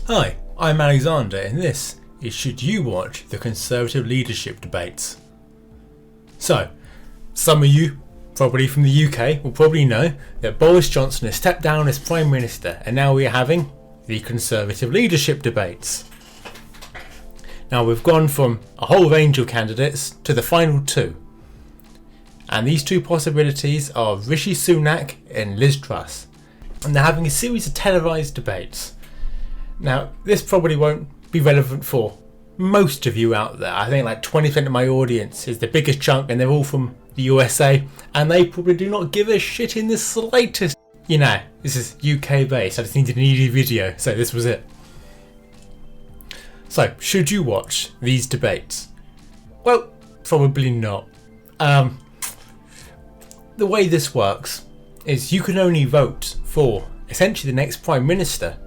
Hi, I'm Alexander and this is Should You Watch the Conservative Leadership Debates? So, some of you, probably from the UK, will probably know that Boris Johnson has stepped down as Prime Minister and now we are having the Conservative Leadership Debates. Now we've gone from a whole range of candidates to the final two. And these two possibilities are Rishi Sunak and Liz Truss. And they're having a series of televised debates. Now, this probably won't be relevant for most of you out there. I think like 20% of my audience is the biggest chunk and they're all from the USA and they probably do not give a shit in the slightest. You know, this is UK based. I just needed an easy video, so this was it. So, should you watch these debates? Well, probably not. The way this works is you can only vote for essentially the next Prime Minister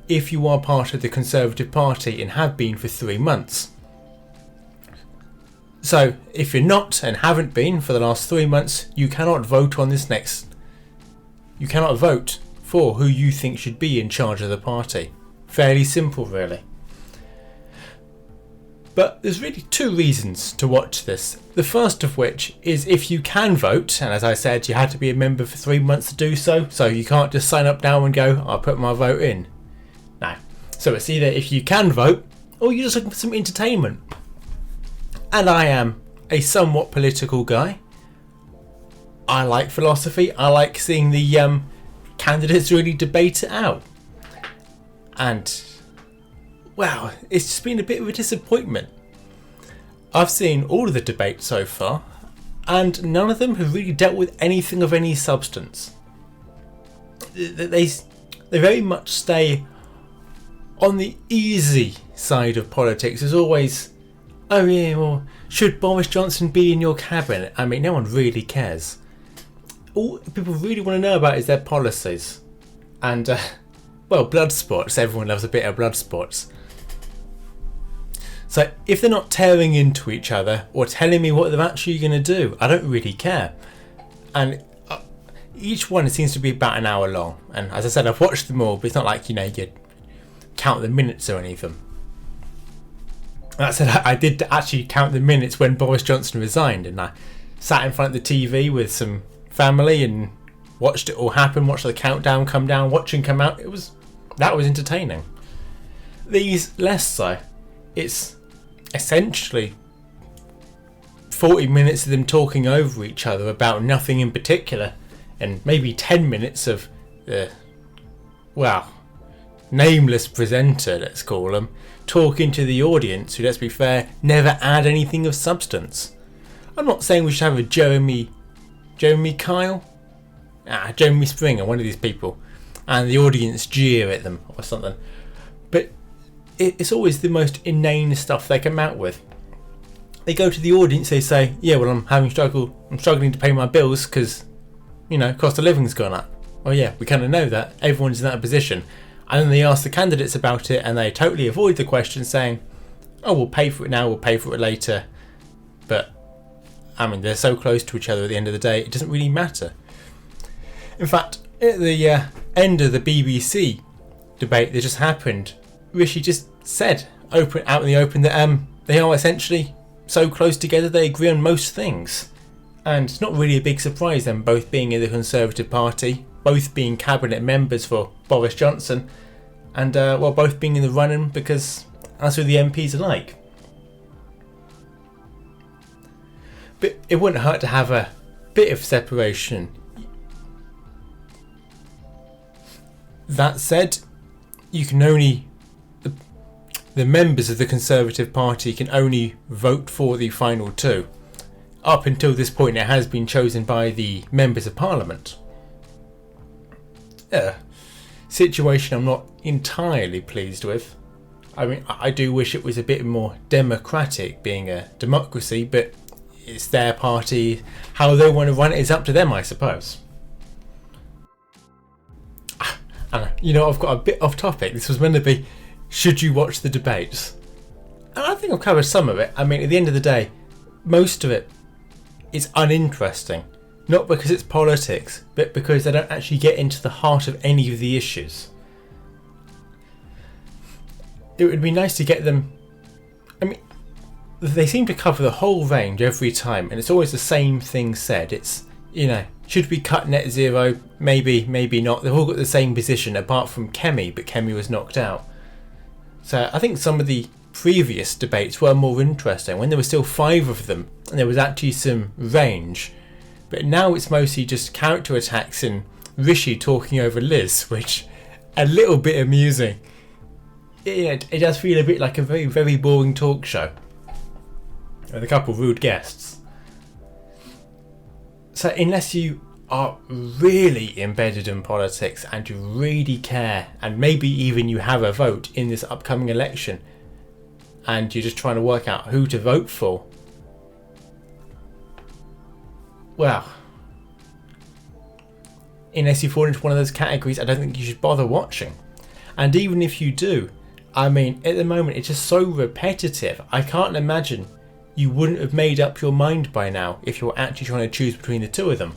if you are part of the Conservative Party and have been for 3 months. So if you're not and haven't been for the last 3 months, you cannot vote on this next. You cannot vote for who you think should be in charge of the party. Fairly simple, really. But there's really two reasons to watch this. The first of which is if you can vote, and as I said, you had to be a member for 3 months to do so, so you can't just sign up now and go, I'll put my vote in. No. So it's either if you can vote, or you're just looking for some entertainment. And I am a somewhat political guy. I like philosophy. I like seeing the candidates really debate it out. And wow, it's just been a bit of a disappointment. I've seen all of the debates so far, and none of them have really dealt with anything of any substance. They very much stay on the easy side of politics. There's always, oh yeah, well, should Boris Johnson be in your cabinet? I mean, no one really cares. All people really want to know about is their policies. And, well, blood sports. Everyone loves a bit of blood sports. So if they're not tearing into each other or telling me what they're actually going to do, I don't really care. And each one seems to be about an hour long. And as I said, I've watched them all, but it's not like, you count the minutes or anything. That said, I did actually count the minutes when Boris Johnson resigned, and I sat in front of the TV with some family and watched it all happen, watched the countdown come down, watching come out. That was entertaining. These less so. It's essentially 40 minutes of them talking over each other about nothing in particular, and maybe 10 minutes of nameless presenter, let's call him, talking to the audience who, let's be fair, never add anything of substance. I'm not saying we should have a Jeremy Springer, one of these people, and the audience jeer at them or something. But it's always the most inane stuff they come out with. They go to the audience, they say, yeah, well, I'm struggling to pay my bills because, cost of living's gone up. Well, yeah, we kind of know that. Everyone's in that position. And then they ask the candidates about it and they totally avoid the question, saying, oh, we'll pay for it now, we'll pay for it later. But, I mean, they're so close to each other at the end of the day, it doesn't really matter. In fact, at the end of the BBC debate that just happened, Rishi just said out in the open that they are essentially so close together they agree on most things. And it's not really a big surprise them both being in the Conservative Party, both being cabinet members for Boris Johnson, and both being in the running because that's who the MPs are like. But it wouldn't hurt to have a bit of separation. That said, you can only the members of the Conservative Party can only vote for the final two. Up until this point, it has been chosen by the members of Parliament. Situation I'm not entirely pleased with. I mean, I do wish it was a bit more democratic, being a democracy, but it's their party. How they want to run it is up to them, I suppose. And I've got a bit off topic. This was meant to be, should you watch the debates? And I think I've covered some of it. I mean, at the end of the day, most of it is uninteresting. Not because it's politics, but because they don't actually get into the heart of any of the issues. it would be nice to get them. I mean, they seem to cover the whole range every time, and it's always the same thing said. It's, should we cut net zero? Maybe, maybe not. They've all got the same position apart from Kemi, but Kemi was knocked out. So I think some of the previous debates were more interesting when there were still 5 of them and there was actually some range. But now it's mostly just character attacks and Rishi talking over Liz, which a little bit amusing. It does feel a bit like a very, very boring talk show with a couple of rude guests. So unless you are really embedded in politics and you really care, and maybe even you have a vote in this upcoming election and you're just trying to work out who to vote for, well, unless you fall into one of those categories, I don't think you should bother watching. And even if you do, I mean, at the moment it's just so repetitive. I can't imagine you wouldn't have made up your mind by now if you're actually trying to choose between the two of them.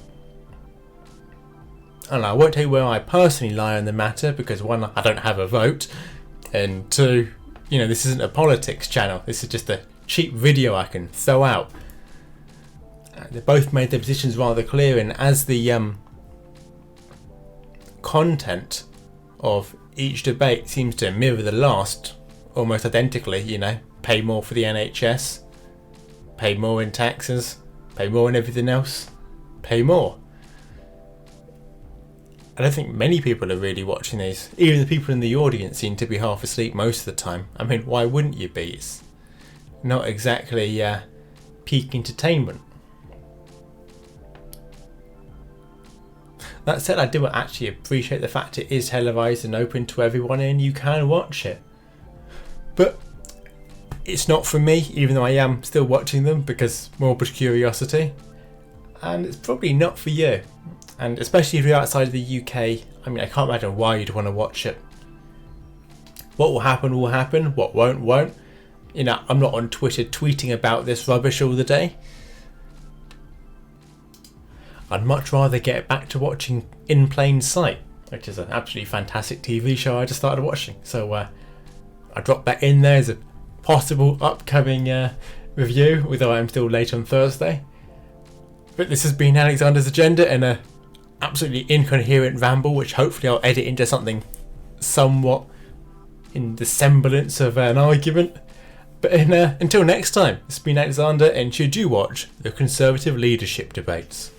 And I won't tell you where I personally lie on the matter, because 1, I don't have a vote, and 2, this isn't a politics channel. This is just a cheap video I can throw out. They both made their positions rather clear, and as the content of each debate seems to mirror the last almost identically, pay more for the NHS, pay more in taxes, pay more in everything else, pay more. I don't think many people are really watching these. Even the people in the audience seem to be half asleep most of the time. I mean, why wouldn't you be? It's not exactly peak entertainment. That said, I do actually appreciate the fact it is televised and open to everyone and you can watch it. But it's not for me, even though I am still watching them because morbid curiosity. And it's probably not for you. And especially if you're outside of the UK, I mean, I can't imagine why you'd want to watch it. What will happen will happen, what won't. I'm not on Twitter tweeting about this rubbish all the day. I'd much rather get back to watching In Plain Sight, which is an absolutely fantastic TV show I just started watching. So I dropped that in there as a possible upcoming review, although I'm still late on Thursday. But this has been Alexander's Agenda and a absolutely incoherent ramble, which hopefully I'll edit into something somewhat in the semblance of an argument. But until next time, it's been Alexander, and should you watch the Conservative leadership debates?